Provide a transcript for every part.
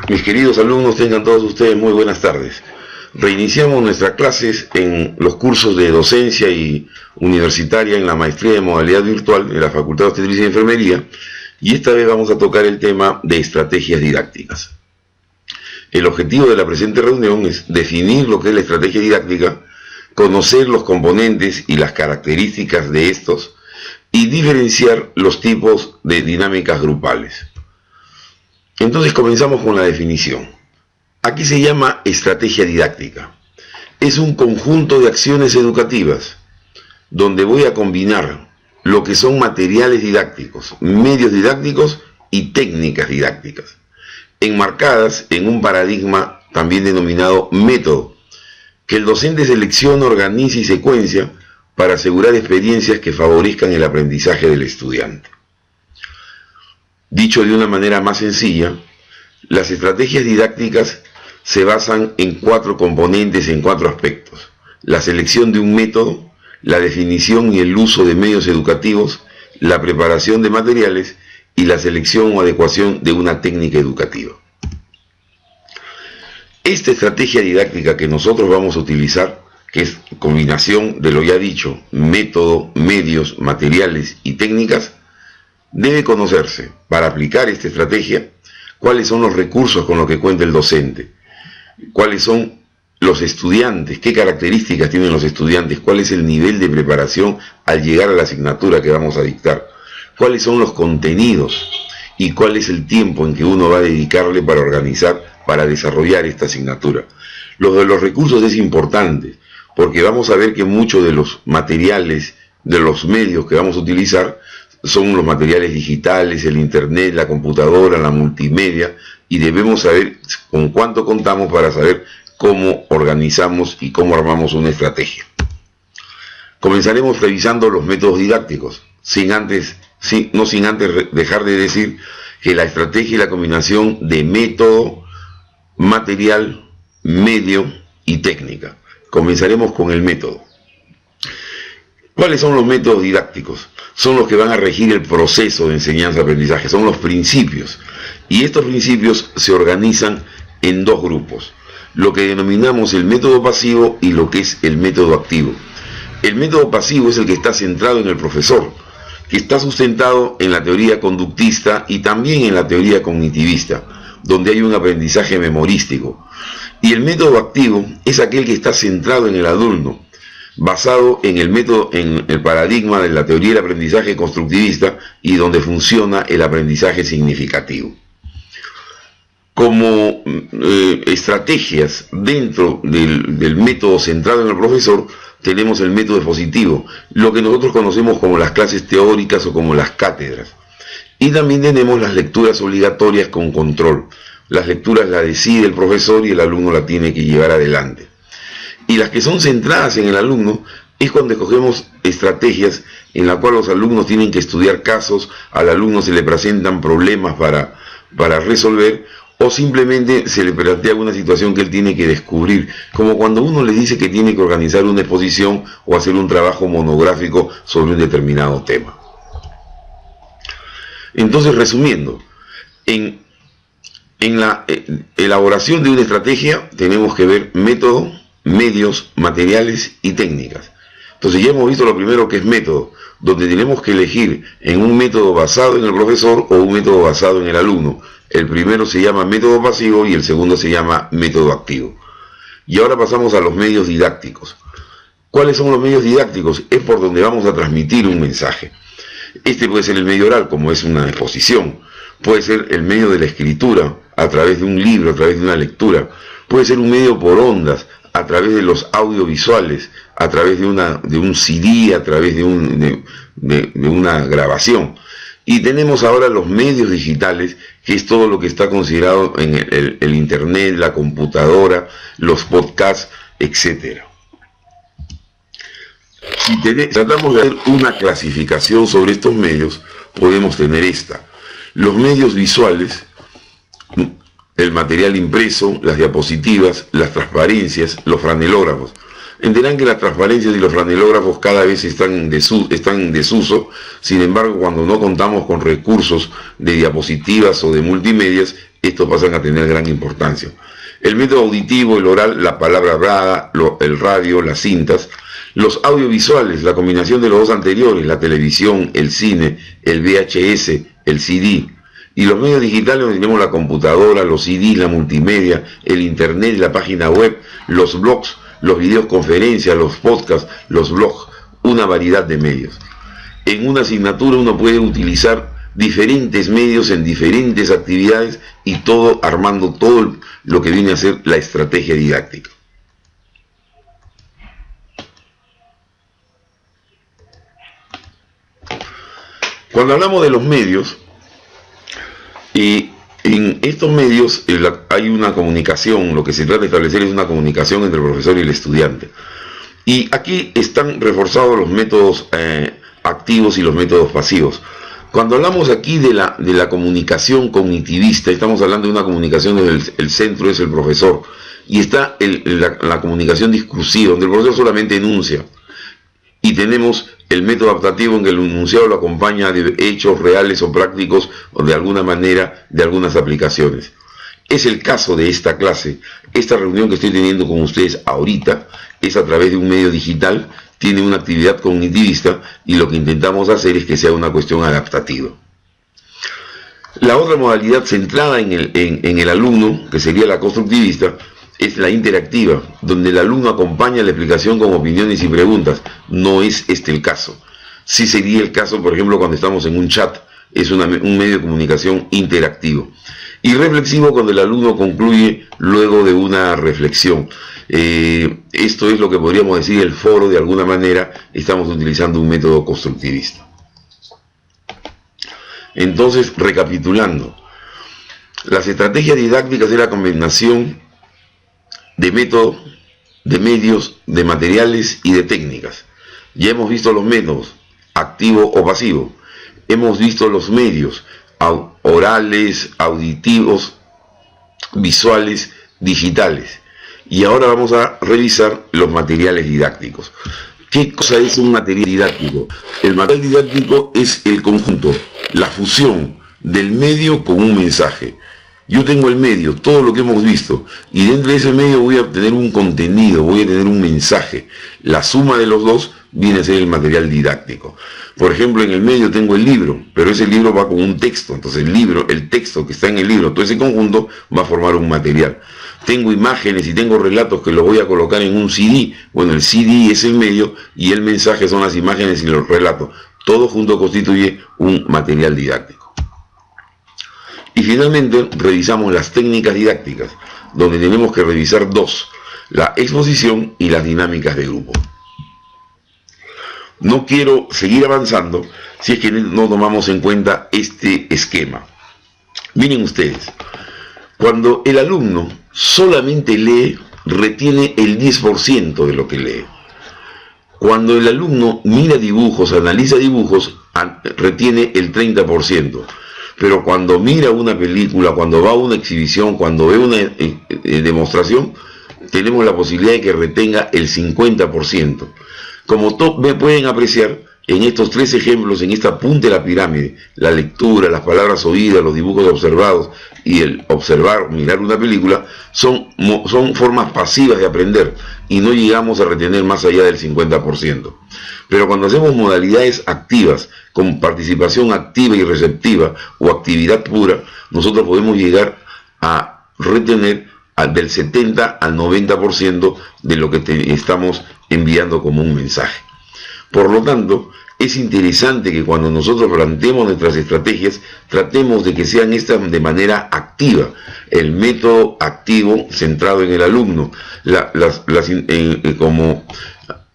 Mis queridos alumnos, tengan todos ustedes muy buenas tardes. Reiniciamos nuestras clases en los cursos de docencia y universitaria en la maestría de modalidad virtual de la Facultad de Obstetricia y Enfermería, y esta vez vamos a tocar el tema de estrategias didácticas. El objetivo de la presente reunión es definir lo que es la estrategia didáctica, conocer los componentes y las características de estos, y diferenciar los tipos de dinámicas grupales. Entonces comenzamos con la definición. Aquí se llama estrategia didáctica. Es un conjunto de acciones educativas donde voy a combinar lo que son materiales didácticos, medios didácticos y técnicas didácticas, enmarcadas en un paradigma también denominado método, que el docente selecciona, organiza y secuencia para asegurar experiencias que favorezcan el aprendizaje del estudiante. Dicho de una manera más sencilla, las estrategias didácticas se basan en 4 componentes, en 4 aspectos: la selección de un método, la definición y el uso de medios educativos, la preparación de materiales y la selección o adecuación de una técnica educativa. Esta estrategia didáctica que nosotros vamos a utilizar, que es combinación de lo ya dicho, método, medios, materiales y técnicas, debe conocerse para aplicar esta estrategia cuáles son los recursos con los que cuenta el docente, cuáles son los estudiantes, qué características tienen los estudiantes, cuál es el nivel de preparación al llegar a la asignatura que vamos a dictar, cuáles son los contenidos y cuál es el tiempo en que uno va a dedicarle para organizar, para desarrollar esta asignatura. Lo de los recursos es importante, porque vamos a ver que muchos de los materiales, de los medios que vamos a utilizar, son los materiales digitales, el internet, la computadora, la multimedia, y debemos saber con cuánto contamos para saber cómo organizamos y cómo armamos una estrategia. Comenzaremos revisando los métodos didácticos, no sin antes dejar de decir que la estrategia es la combinación de método, material, medio y técnica. Comenzaremos con el método. ¿Cuáles son los métodos didácticos? Son los que van a regir el proceso de enseñanza-aprendizaje, son los principios. Y estos principios se organizan en 2 grupos, lo que denominamos el método pasivo y lo que es el método activo. El método pasivo es el que está centrado en el profesor, que está sustentado en la teoría conductista y también en la teoría cognitivista, donde hay un aprendizaje memorístico. Y el método activo es aquel que está centrado en el alumno, basado en el método, en el paradigma de la teoría del aprendizaje constructivista y donde funciona el aprendizaje significativo. Como estrategias dentro del método centrado en el profesor, tenemos el método expositivo, lo que nosotros conocemos como las clases teóricas o como las cátedras. Y también tenemos las lecturas obligatorias con control. Las lecturas las decide el profesor y el alumno la tiene que llevar adelante. Y las que son centradas en el alumno es cuando escogemos estrategias en las cuales los alumnos tienen que estudiar casos, al alumno se le presentan problemas para resolver, o simplemente se le plantea una situación que él tiene que descubrir, como cuando uno le dice que tiene que organizar una exposición o hacer un trabajo monográfico sobre un determinado tema. Entonces, resumiendo, en la elaboración de una estrategia tenemos que ver método, medios, materiales y técnicas. Entonces ya hemos visto lo primero, que es método, donde tenemos que elegir en un método basado en el profesor o un método basado en el alumno. El primero se llama método pasivo y el segundo se llama método activo. Y ahora pasamos a los medios didácticos. ¿Cuáles son los medios didácticos? Es por donde vamos a transmitir un mensaje. Este puede ser el medio oral, como es una exposición. Puede ser el medio de la escritura, a través de un libro, a través de una lectura. Puede ser un medio por ondas, a través de los audiovisuales, a través de un CD, a través de una grabación. Y tenemos ahora los medios digitales, que es todo lo que está considerado en el internet, la computadora, los podcasts, etc. Si tratamos de hacer una clasificación sobre estos medios, podemos tener esta. Los medios visuales, el material impreso, las diapositivas, las transparencias, los franelógrafos. Entenderán que las transparencias y los franelógrafos cada vez están en desuso. Sin embargo, cuando no contamos con recursos de diapositivas o de multimedias, estos pasan a tener gran importancia. El método auditivo, el oral, la palabra hablada, el radio, las cintas. Los audiovisuales, la combinación de los dos anteriores, la televisión, el cine, el VHS, el CD. Y los medios digitales, donde tenemos la computadora, los CDs, la multimedia, el internet, la página web, los blogs, los videoconferencias, los podcasts, los blogs, una variedad de medios. En una asignatura uno puede utilizar diferentes medios en diferentes actividades y todo armando todo lo que viene a ser la estrategia didáctica. Cuando hablamos de los medios, en estos medios hay una comunicación, lo que se trata de establecer es una comunicación entre el profesor y el estudiante. Y aquí están reforzados los métodos activos y los métodos pasivos. Cuando hablamos aquí de la comunicación cognitivista, estamos hablando de una comunicación donde el centro es el profesor, y está la comunicación discursiva, donde el profesor solamente enuncia. Y tenemos el método adaptativo, en que el enunciado lo acompaña de hechos reales o prácticos, o de alguna manera de algunas aplicaciones. Es el caso de esta clase. Esta reunión que estoy teniendo con ustedes ahorita es a través de un medio digital, tiene una actividad cognitivista, y lo que intentamos hacer es que sea una cuestión adaptativa. La otra modalidad centrada en el alumno, que sería la constructivista, es la interactiva, donde el alumno acompaña la explicación con opiniones y preguntas. No es este el caso. Sí sería el caso, por ejemplo, cuando estamos en un chat, es un medio de comunicación interactivo. Y reflexivo, cuando el alumno concluye luego de una reflexión. Esto es lo que podríamos decir el foro. De alguna manera estamos utilizando un método constructivista. Entonces, recapitulando, las estrategias didácticas es la combinación de método, de medios, de materiales y de técnicas. Ya hemos visto los métodos, activo o pasivo. Hemos visto los medios, orales, auditivos, visuales, digitales. Y ahora vamos a revisar los materiales didácticos. ¿Qué cosa es un material didáctico? El material didáctico es el conjunto, la fusión del medio con un mensaje. Yo tengo el medio, todo lo que hemos visto, y dentro de ese medio voy a obtener un contenido, voy a tener un mensaje. La suma de los dos viene a ser el material didáctico. Por ejemplo, en el medio tengo el libro, pero ese libro va con un texto. Entonces el texto que está en el libro, todo ese conjunto va a formar un material. Tengo imágenes y tengo relatos que los voy a colocar en un CD. Bueno, el CD es el medio y el mensaje son las imágenes y los relatos. Todo junto constituye un material didáctico. Y finalmente revisamos las técnicas didácticas, donde tenemos que revisar dos: la exposición y las dinámicas de grupo. No quiero seguir avanzando si es que no tomamos en cuenta este esquema. Miren ustedes, cuando el alumno solamente lee, retiene el 10% de lo que lee. Cuando el alumno mira dibujos, analiza dibujos, retiene el 30%. Pero cuando mira una película, cuando va a una exhibición, cuando ve una demostración, tenemos la posibilidad de que retenga el 50%. Como pueden apreciar, en estos tres ejemplos, en esta punta de la pirámide, la lectura, las palabras oídas, los dibujos observados y el observar, mirar una película, son formas pasivas de aprender y no llegamos a retener más allá del 50%. Pero cuando hacemos modalidades activas, con participación activa y receptiva o actividad pura, nosotros podemos llegar a retener del 70 al 90% de lo que estamos enviando como un mensaje. Por lo tanto, es interesante que cuando nosotros planteemos nuestras estrategias, tratemos de que sean estas de manera activa. El método activo centrado en el alumno.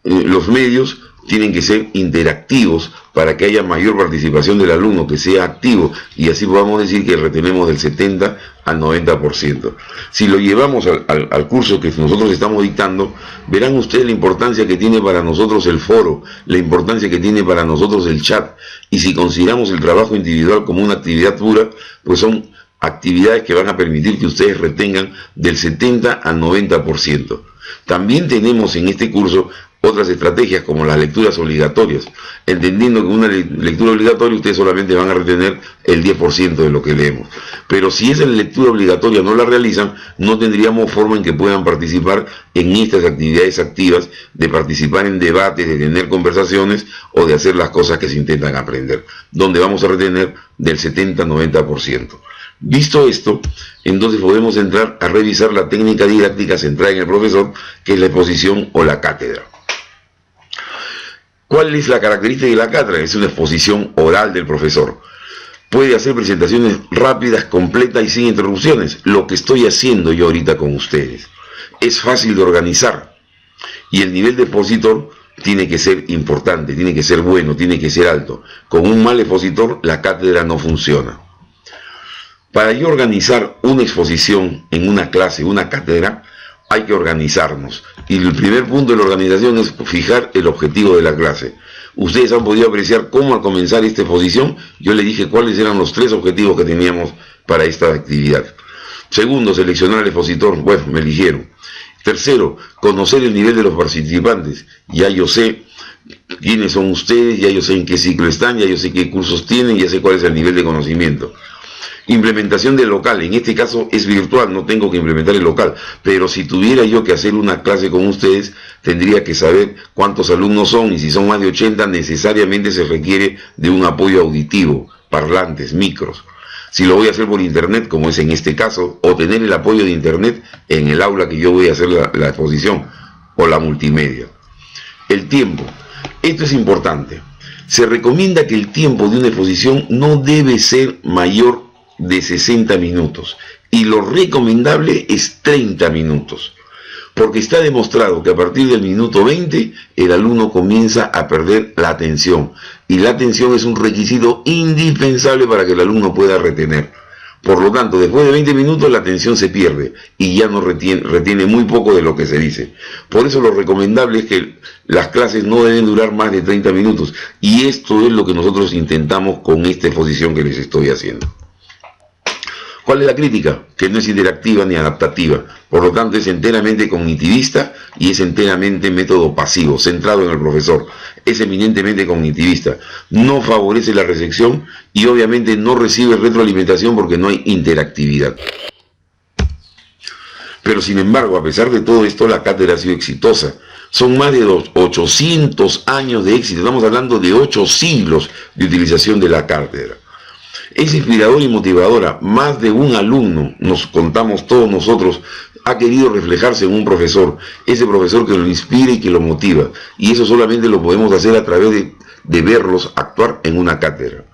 Los medios tienen que ser interactivos para que haya mayor participación del alumno, que sea activo, y así podamos decir que retenemos del 70 al 90%. Si lo llevamos al curso que nosotros estamos dictando, verán ustedes la importancia que tiene para nosotros el foro, la importancia que tiene para nosotros el chat, y si consideramos el trabajo individual como una actividad pura, pues son actividades que van a permitir que ustedes retengan del 70 al 90%. También tenemos en este curso otras estrategias como las lecturas obligatorias, entendiendo que una lectura obligatoria ustedes solamente van a retener el 10% de lo que leemos. Pero si esa lectura obligatoria no la realizan, no tendríamos forma en que puedan participar en estas actividades activas, de participar en debates, de tener conversaciones o de hacer las cosas que se intentan aprender, donde vamos a retener del 70-90%. Visto esto, entonces podemos entrar a revisar la técnica didáctica centrada en el profesor, que es la exposición o la cátedra. ¿Cuál es la característica de la cátedra? Es una exposición oral del profesor. Puede hacer presentaciones rápidas, completas y sin interrupciones, lo que estoy haciendo yo ahorita con ustedes. Es fácil de organizar y el nivel de expositor tiene que ser importante, tiene que ser bueno, tiene que ser alto. Con un mal expositor la cátedra no funciona. Para yo organizar una exposición en una clase, una cátedra, hay que organizarnos. Y el primer punto de la organización es fijar el objetivo de la clase. Ustedes han podido apreciar cómo al comenzar esta exposición yo les dije cuáles eran los 3 objetivos que teníamos para esta actividad. Segundo, seleccionar al expositor. Bueno, me eligieron. Tercero, conocer el nivel de los participantes. Ya yo sé quiénes son ustedes, ya yo sé en qué ciclo están, ya yo sé qué cursos tienen, ya sé cuál es el nivel de conocimiento. Implementación del local, en este caso es virtual, no tengo que implementar el local, pero si tuviera yo que hacer una clase con ustedes, tendría que saber cuántos alumnos son, y si son más de 80, necesariamente se requiere de un apoyo auditivo, parlantes, micros. Si lo voy a hacer por internet, como es en este caso, o tener el apoyo de internet en el aula que yo voy a hacer la exposición, o la multimedia. El tiempo, esto es importante. Se recomienda que el tiempo de una exposición no debe ser mayor de 60 minutos y lo recomendable es 30 minutos, porque está demostrado que a partir del minuto 20 el alumno comienza a perder la atención, y la atención es un requisito indispensable para que el alumno pueda retener. Por lo tanto, después de 20 minutos la atención se pierde y ya no retiene muy poco de lo que se dice. Por eso lo recomendable es que las clases no deben durar más de 30 minutos, y esto es lo que nosotros intentamos con esta exposición que les estoy haciendo. ¿Cuál es la crítica? Que no es interactiva ni adaptativa, por lo tanto es enteramente cognitivista y es enteramente método pasivo, centrado en el profesor, es eminentemente cognitivista, no favorece la recepción y obviamente no recibe retroalimentación porque no hay interactividad. Pero sin embargo, a pesar de todo esto, la cátedra ha sido exitosa. Son más de 800 años de éxito, estamos hablando de 8 siglos de utilización de la cátedra. Es inspiradora y motivadora. Más de un alumno, nos contamos todos nosotros, ha querido reflejarse en un profesor, ese profesor que lo inspira y que lo motiva, y eso solamente lo podemos hacer a través de verlos actuar en una cátedra.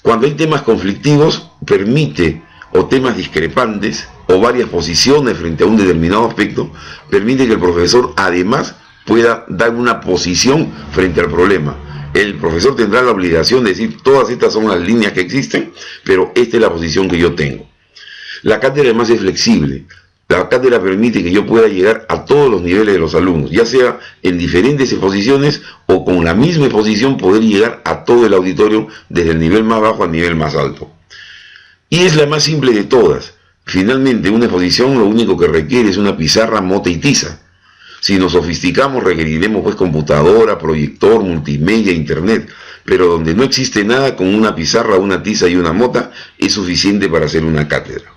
Cuando hay temas conflictivos, permite, o temas discrepantes, o varias posiciones frente a un determinado aspecto, permite que el profesor además pueda dar una posición frente al problema. El profesor tendrá la obligación de decir, todas estas son las líneas que existen, pero esta es la posición que yo tengo. La cátedra además es flexible. La cátedra permite que yo pueda llegar a todos los niveles de los alumnos, ya sea en diferentes exposiciones o con la misma exposición poder llegar a todo el auditorio desde el nivel más bajo al nivel más alto. Y es la más simple de todas. Finalmente, una exposición lo único que requiere es una pizarra, mota y tiza. Si nos sofisticamos requeriremos pues computadora, proyector, multimedia, internet, pero donde no existe nada, con una pizarra, una tiza y una mota es suficiente para hacer una cátedra.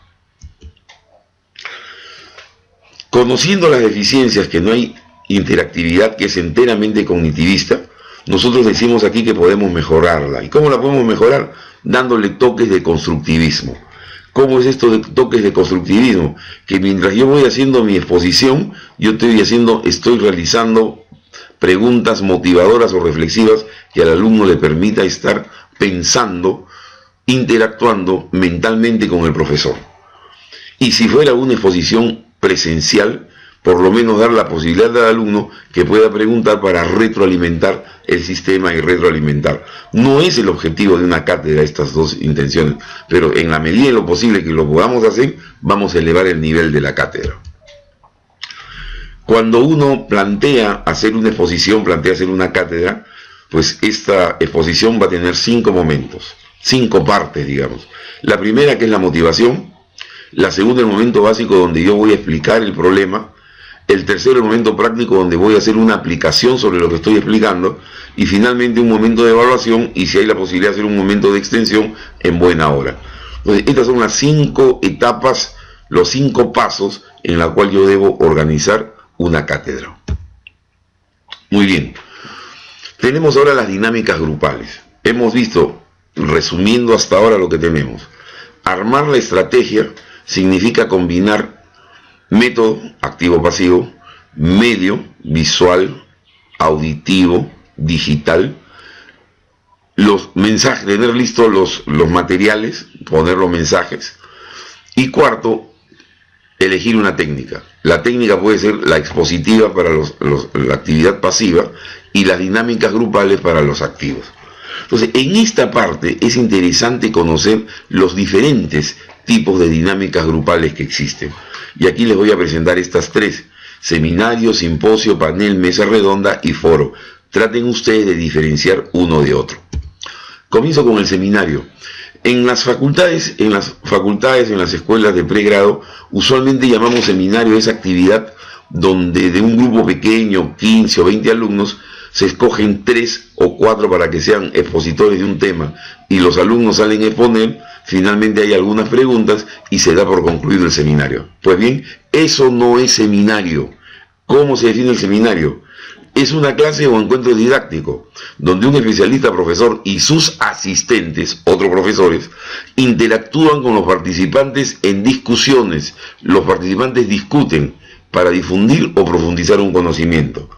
Conociendo las deficiencias, que no hay interactividad, que es enteramente cognitivista, nosotros decimos aquí que podemos mejorarla. ¿Y cómo la podemos mejorar? Dándole toques de constructivismo. ¿Cómo es esto de toques de constructivismo? Que mientras yo voy haciendo mi exposición, yo estoy realizando preguntas motivadoras o reflexivas que al alumno le permita estar pensando, interactuando mentalmente con el profesor. Y si fuera una exposición presencial, por lo menos dar la posibilidad al alumno que pueda preguntar para retroalimentar el sistema y retroalimentar. No es el objetivo de una cátedra estas dos intenciones, pero en la medida de lo posible que lo podamos hacer, vamos a elevar el nivel de la cátedra. Cuando uno plantea hacer una exposición, plantea hacer una cátedra, pues esta exposición va a tener 5 momentos, 5 partes, digamos. La primera, que es la motivación. La segunda, el momento básico donde yo voy a explicar el problema. El tercero, el momento práctico, donde voy a hacer una aplicación sobre lo que estoy explicando. Y finalmente un momento de evaluación, y si hay la posibilidad de hacer un momento de extensión en buena hora. Entonces, estas son las 5 etapas, los 5 pasos en la cual yo debo organizar una cátedra. Muy bien. Tenemos ahora las dinámicas grupales. Hemos visto, resumiendo hasta ahora lo que tenemos. Armar la estrategia significa combinar método, activo-pasivo, medio, visual, auditivo, digital, los mensajes, tener listos los materiales, poner los mensajes, y cuarto, elegir una técnica. La técnica puede ser la expositiva para la actividad pasiva y las dinámicas grupales para los activos. Entonces, en esta parte es interesante conocer los diferentes tipos de dinámicas grupales que existen. Y aquí les voy a presentar estas 3: seminario, simposio, panel, mesa redonda y foro. Traten ustedes de diferenciar uno de otro. Comienzo con el seminario. En las facultades, en las escuelas de pregrado, usualmente llamamos seminario esa actividad donde de un grupo pequeño, 15 o 20 alumnos, se escogen 3 o 4 para que sean expositores de un tema y los alumnos salen a exponer. Finalmente hay algunas preguntas y se da por concluido el seminario. Pues bien, eso no es seminario. ¿Cómo se define el seminario? Es una clase o encuentro didáctico, donde un especialista profesor y sus asistentes, otros profesores, interactúan con los participantes en discusiones. Los participantes discuten para difundir o profundizar un conocimiento.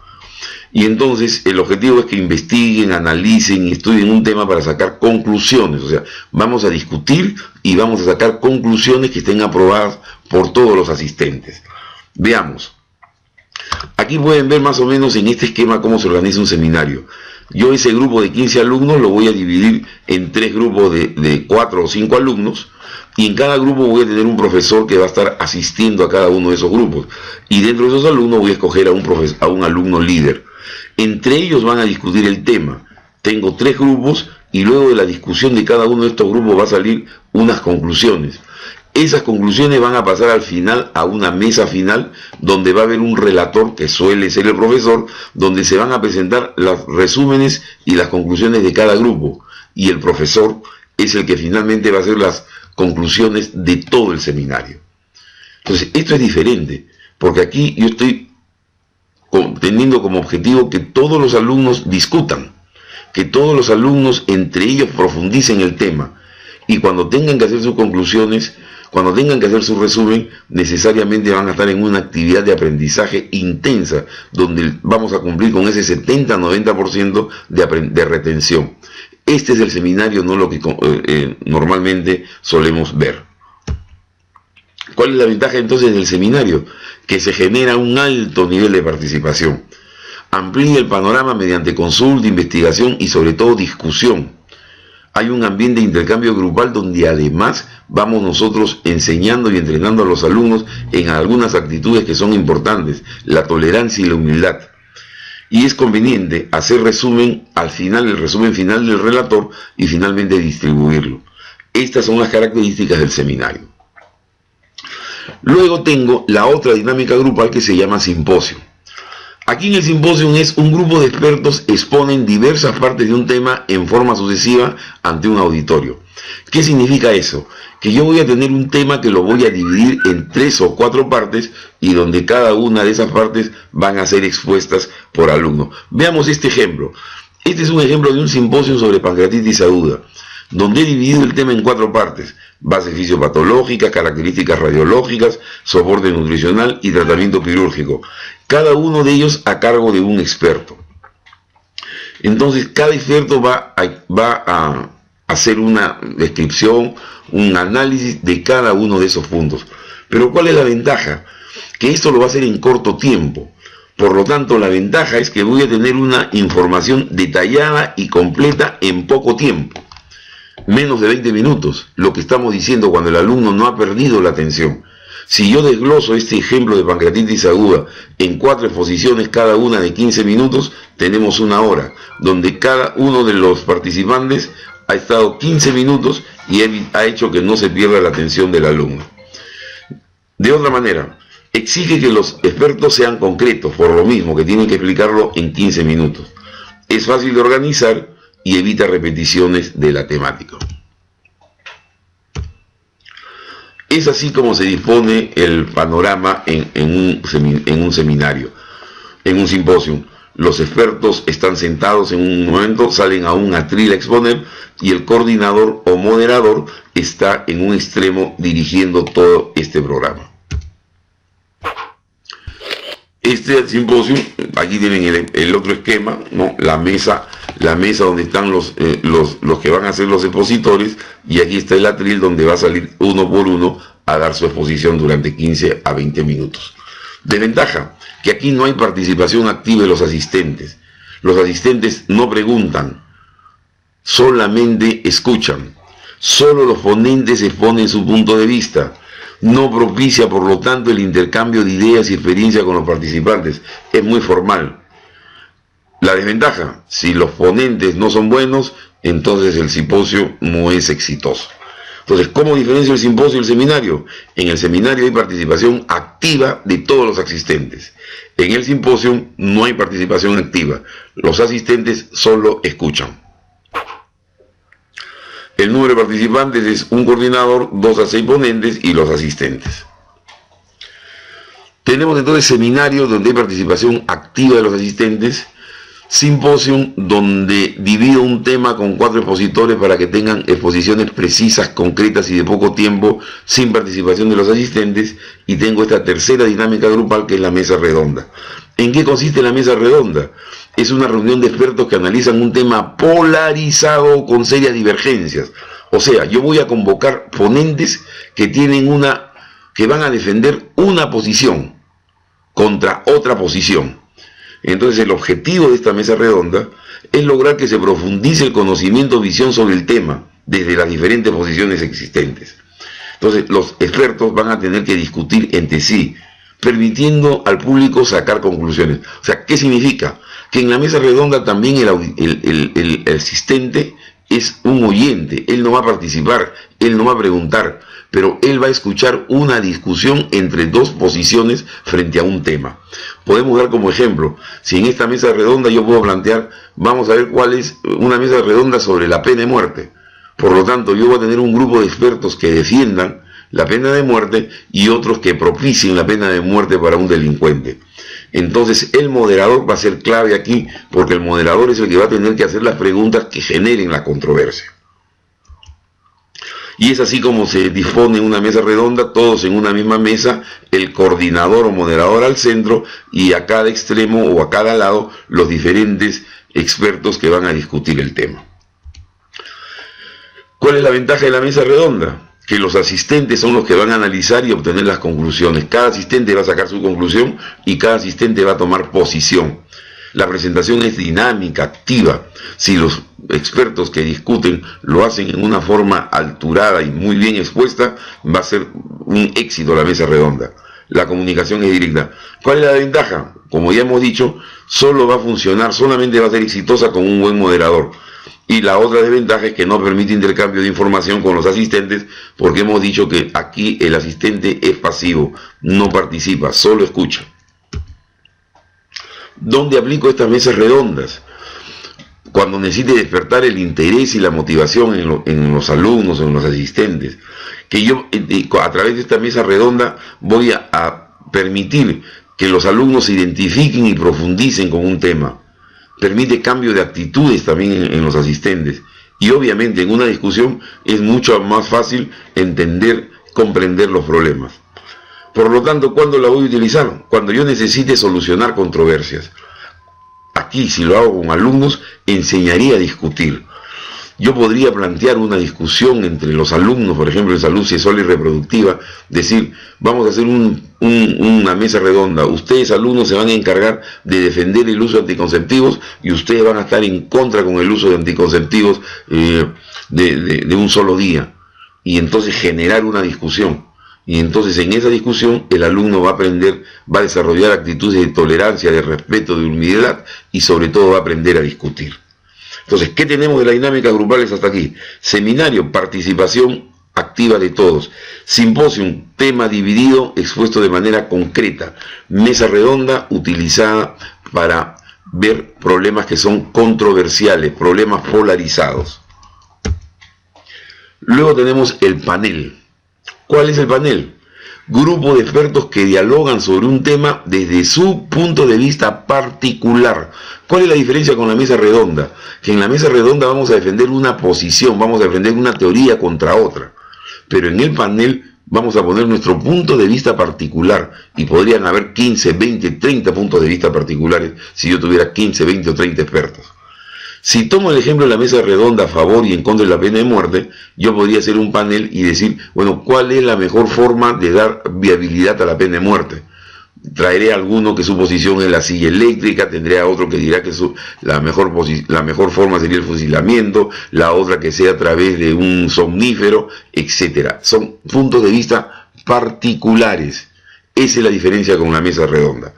Y entonces el objetivo es que investiguen, analicen y estudien un tema para sacar conclusiones. O sea, vamos a discutir y vamos a sacar conclusiones que estén aprobadas por todos los asistentes. Veamos. Aquí pueden ver más o menos en este esquema cómo se organiza un seminario. Yo ese grupo de 15 alumnos lo voy a dividir en 3 grupos de 4 o 5 alumnos, y en cada grupo voy a tener un profesor que va a estar asistiendo a cada uno de esos grupos. Y dentro de esos alumnos voy a escoger a un alumno líder. Entre ellos van a discutir el tema. Tengo 3 grupos y luego de la discusión de cada uno de estos grupos va a salir unas conclusiones. Esas conclusiones van a pasar al final a una mesa final donde va a haber un relator que suele ser el profesor, donde se van a presentar los resúmenes y las conclusiones de cada grupo. Y el profesor es el que finalmente va a hacer las conclusiones de todo el seminario. Entonces, esto es diferente, porque aquí yo estoy teniendo como objetivo que todos los alumnos discutan, que todos los alumnos entre ellos profundicen el tema, y cuando tengan que hacer sus conclusiones, cuando tengan que hacer su resumen, necesariamente van a estar en una actividad de aprendizaje intensa, donde vamos a cumplir con ese 70-90% de retención. Este es el seminario, no lo que normalmente solemos ver. ¿Cuál es la ventaja entonces del seminario? Que se genera un alto nivel de participación. Amplía el panorama mediante consulta, investigación y sobre todo discusión. Hay un ambiente de intercambio grupal donde además vamos nosotros enseñando y entrenando a los alumnos en algunas actitudes que son importantes, la tolerancia y la humildad. Y es conveniente hacer resumen al final, el resumen final del relator, y finalmente distribuirlo. Estas son las características del seminario. Luego tengo la otra dinámica grupal que se llama simposio. Aquí en el simposio es un grupo de expertos exponen diversas partes de un tema en forma sucesiva ante un auditorio. ¿Qué significa eso? Que yo voy a tener un tema que lo voy a dividir en 3 o 4 partes y donde cada una de esas partes van a ser expuestas por alumno. Veamos este ejemplo. Este es un ejemplo de un simposio sobre pancreatitis aguda, donde he dividido el tema en 4 partes: base fisiopatológica, características radiológicas, soporte nutricional y tratamiento quirúrgico. Cada uno de ellos a cargo de un experto. Entonces, cada experto va a hacer una descripción, un análisis de cada uno de esos puntos. Pero ¿cuál es la ventaja? Que esto lo va a hacer en corto tiempo. Por lo tanto, la ventaja es que voy a tener una información detallada y completa en poco tiempo. Menos de 20 minutos, lo que estamos diciendo cuando el alumno no ha perdido la atención. Si yo desgloso este ejemplo de pancreatitis aguda en 4 exposiciones, cada una de 15 minutos, tenemos 1 hora, donde cada uno de los participantes ha estado 15 minutos y ha hecho que no se pierda la atención del alumno. De otra manera, Exige que los expertos sean concretos, por lo mismo que tienen que explicarlo en 15 minutos. Es fácil de organizar y evita repeticiones de la temática. Es así como se dispone el panorama en un seminario, en un simposio. Los expertos están sentados en un momento, salen a un atril a exponer y el coordinador o moderador está en un extremo dirigiendo todo este programa. Este simposio, aquí tienen el otro esquema, ¿no? La mesa donde están los que van a ser los expositores, y aquí está el atril donde va a salir uno por uno a dar su exposición durante 15 a 20 minutos. Desventaja, que aquí no hay participación activa de los asistentes. Los asistentes no preguntan, solamente escuchan. Solo los ponentes exponen su punto de vista. No propicia, por lo tanto, el intercambio de ideas y experiencia con los participantes. Es muy formal. La desventaja, si los ponentes no son buenos, entonces el simposio no es exitoso. Entonces, ¿cómo diferencia el simposio y el seminario? En el seminario hay participación activa de todos los asistentes. En el simposio no hay participación activa. Los asistentes solo escuchan. El número de participantes es un coordinador, 2 a 6 ponentes y los asistentes. Tenemos entonces seminario donde hay participación activa de los asistentes, simposio donde divido un tema con 4 expositores para que tengan exposiciones precisas, concretas y de poco tiempo, sin participación de los asistentes, y tengo esta tercera dinámica grupal que es la mesa redonda. ¿En qué consiste la mesa redonda? Es una reunión de expertos que analizan un tema polarizado con serias divergencias. O sea, yo voy a convocar ponentes que van a defender una posición contra otra posición. Entonces el objetivo de esta mesa redonda es lograr que se profundice el conocimiento o visión sobre el tema desde las diferentes posiciones existentes. Entonces los expertos van a tener que discutir entre sí, permitiendo al público sacar conclusiones. O sea, ¿qué significa? Que en la mesa redonda también el asistente es un oyente. Él no va a participar, él no va a preguntar, pero él va a escuchar una discusión entre 2 posiciones frente a un tema. Podemos dar como ejemplo, si en esta mesa redonda yo puedo plantear, vamos a ver cuál es una mesa redonda sobre la pena de muerte. Por lo tanto, yo voy a tener un grupo de expertos que defiendan la pena de muerte y otros que propicien la pena de muerte para un delincuente. Entonces el moderador va a ser clave aquí, porque el moderador es el que va a tener que hacer las preguntas que generen la controversia. Y es así como se dispone una mesa redonda, todos en una misma mesa, el coordinador o moderador al centro y a cada extremo o a cada lado los diferentes expertos que van a discutir el tema. ¿Cuál es la ventaja de la mesa redonda? Que los asistentes son los que van a analizar y obtener las conclusiones. Cada asistente va a sacar su conclusión y cada asistente va a tomar posición. La presentación es dinámica, activa. Si los expertos que discuten lo hacen en una forma alturada y muy bien expuesta, va a ser un éxito la mesa redonda. La comunicación es directa. ¿Cuál es la ventaja? Como ya hemos dicho, solo va a funcionar, solamente va a ser exitosa con un buen moderador. Y la otra desventaja es que no permite intercambio de información con los asistentes, porque hemos dicho que aquí el asistente es pasivo, no participa, solo escucha. ¿Dónde aplico estas mesas redondas? Cuando necesite despertar el interés y la motivación en los alumnos, en los asistentes. Que yo a través de esta mesa redonda voy a permitir que los alumnos se identifiquen y profundicen con un tema. Permite cambio de actitudes también en los asistentes. Y obviamente en una discusión es mucho más fácil entender, comprender los problemas. Por lo tanto, ¿cuándo la voy a utilizar? Cuando yo necesite solucionar controversias. Aquí, si lo hago con alumnos, enseñaría a discutir. Yo podría plantear una discusión entre los alumnos, por ejemplo, en salud sexual y reproductiva, decir, vamos a hacer una mesa redonda. Ustedes, alumnos, se van a encargar de defender el uso de anticonceptivos y ustedes van a estar en contra con el uso de anticonceptivos de un solo día. Y entonces generar una discusión. Y entonces en esa discusión el alumno va a aprender, va a desarrollar actitudes de tolerancia, de respeto, de humildad y sobre todo va a aprender a discutir. Entonces, ¿qué tenemos de las dinámicas grupales hasta aquí? Seminario, participación activa de todos. Simposium, tema dividido, expuesto de manera concreta. Mesa redonda, utilizada para ver problemas que son controversiales, problemas polarizados. Luego tenemos el panel. ¿Cuál es el panel? Grupo de expertos que dialogan sobre un tema desde su punto de vista particular. ¿Cuál es la diferencia con la mesa redonda? Que en la mesa redonda vamos a defender una posición, vamos a defender una teoría contra otra. Pero en el panel vamos a poner nuestro punto de vista particular. Y podrían haber 15, 20, 30 puntos de vista particulares si yo tuviera 15, 20 o 30 expertos. Si tomo el ejemplo de la mesa redonda a favor y en contra de la pena de muerte, yo podría hacer un panel y decir, bueno, ¿cuál es la mejor forma de dar viabilidad a la pena de muerte? Traeré a alguno que su posición es la silla eléctrica, tendré a otro que dirá que la mejor forma sería el fusilamiento, la otra que sea a través de un somnífero, etc. Son puntos de vista particulares. Esa es la diferencia con la mesa redonda.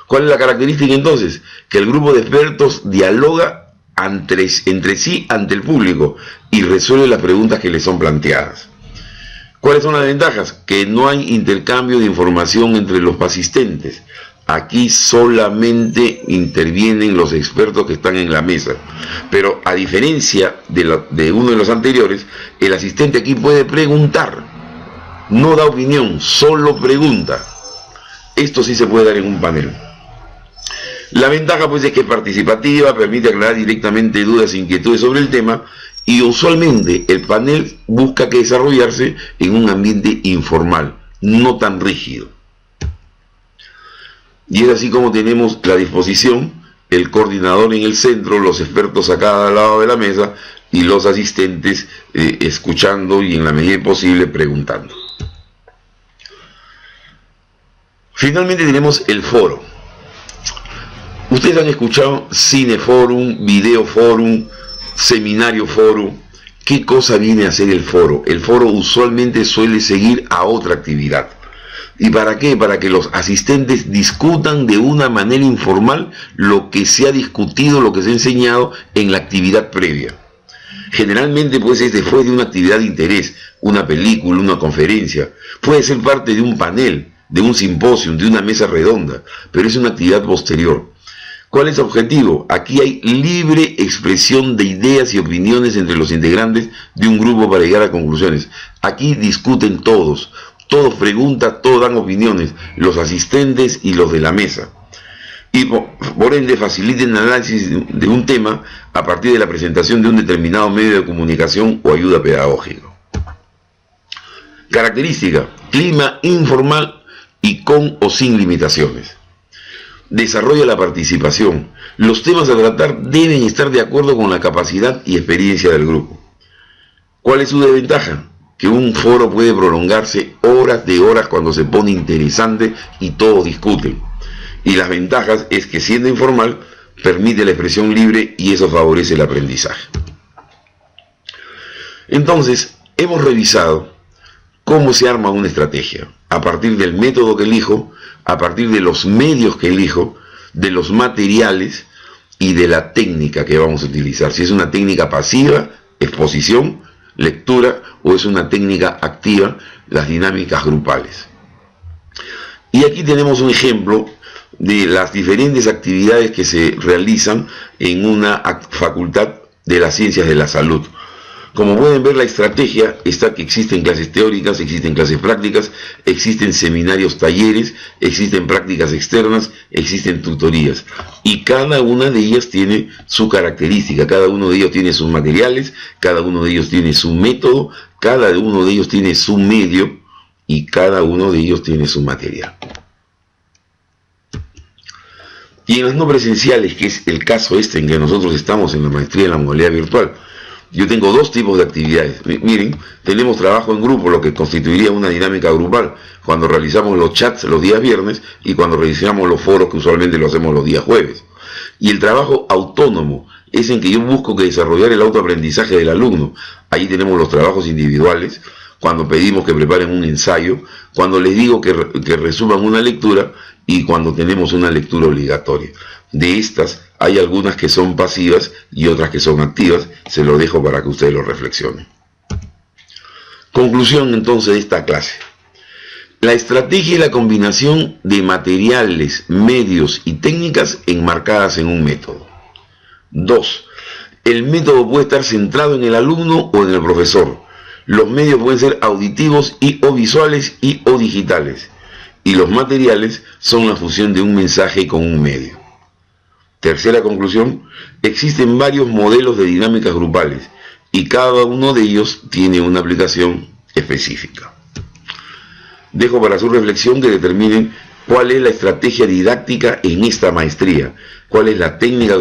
¿Cuál es la característica entonces? Que el grupo de expertos dialoga entre sí ante el público y resuelve las preguntas que le son planteadas. ¿Cuáles son las ventajas? Que no hay intercambio de información entre los asistentes. Aquí solamente intervienen los expertos que están en la mesa. Pero a diferencia de uno de los anteriores, el asistente aquí puede preguntar. No da opinión, solo pregunta. Esto sí se puede dar en un panel. La ventaja pues es que es participativa, permite aclarar directamente dudas e inquietudes sobre el tema y usualmente el panel busca que desarrollarse en un ambiente informal, no tan rígido. Y es así como tenemos la disposición, el coordinador en el centro, los expertos a cada lado de la mesa y los asistentes escuchando y en la medida posible preguntando. Finalmente tenemos el foro. Ustedes han escuchado cineforum, videoforum, seminario forum. ¿Qué cosa viene a ser el foro? El foro usualmente suele seguir a otra actividad. ¿Y para qué? Para que los asistentes discutan de una manera informal lo que se ha discutido, lo que se ha enseñado en la actividad previa. Generalmente pues es después de una actividad de interés, una película, una conferencia. Puede ser parte de un panel, de un simposio, de una mesa redonda, pero es una actividad posterior. ¿Cuál es el objetivo? Aquí hay libre expresión de ideas y opiniones entre los integrantes de un grupo para llegar a conclusiones. Aquí discuten todos preguntan, todos dan opiniones, los asistentes y los de la mesa. Y por ende faciliten el análisis de un tema a partir de la presentación de un determinado medio de comunicación o ayuda pedagógica. Característica: clima informal y con o sin limitaciones. Desarrolla la participación. Los temas a tratar deben estar de acuerdo con la capacidad y experiencia del grupo. ¿Cuál es su desventaja? Que un foro puede prolongarse horas de horas cuando se pone interesante y todos discuten. Y las ventajas es que siendo informal permite la expresión libre y eso favorece el aprendizaje. Entonces, hemos revisado cómo se arma una estrategia a partir del método que elijo, a partir de los medios que elijo, de los materiales y de la técnica que vamos a utilizar. Si es una técnica pasiva, exposición, lectura, o es una técnica activa, las dinámicas grupales. Y aquí tenemos un ejemplo de las diferentes actividades que se realizan en una facultad de las ciencias de la salud. Como pueden ver, la estrategia está que existen clases teóricas, existen clases prácticas, existen seminarios, talleres, existen prácticas externas, existen tutorías. Y cada una de ellas tiene su característica, cada uno de ellos tiene sus materiales, cada uno de ellos tiene su método, cada uno de ellos tiene su medio y cada uno de ellos tiene su material. Y en las no presenciales, que es el caso en que nosotros estamos en la maestría en la modalidad virtual, yo tengo dos tipos de actividades. Miren, tenemos trabajo en grupo, lo que constituiría una dinámica grupal, cuando realizamos los chats los días viernes y cuando realizamos los foros, que usualmente lo hacemos los días jueves. Y el trabajo autónomo es en que yo busco que desarrollar el autoaprendizaje del alumno. Ahí tenemos los trabajos individuales, cuando pedimos que preparen un ensayo, cuando les digo que resuman una lectura y cuando tenemos una lectura obligatoria. De estas hay algunas que son pasivas y otras que son activas. Se lo dejo para que ustedes lo reflexionen. Conclusión entonces de esta clase. La estrategia y la combinación de materiales, medios y técnicas enmarcadas en un método. 2. El método puede estar centrado en el alumno o en el profesor. Los medios pueden ser auditivos o visuales o digitales. Y los materiales son la fusión de un mensaje con un medio. Tercera conclusión, existen varios modelos de dinámicas grupales y cada uno de ellos tiene una aplicación específica. Dejo para su reflexión que determinen cuál es la estrategia didáctica en esta maestría, cuál es la técnica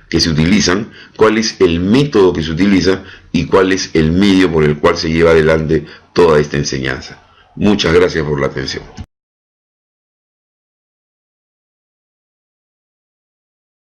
que se utilizan, cuál es el método que se utiliza y cuál es el medio por el cual se lleva adelante toda esta enseñanza. Muchas gracias por la atención.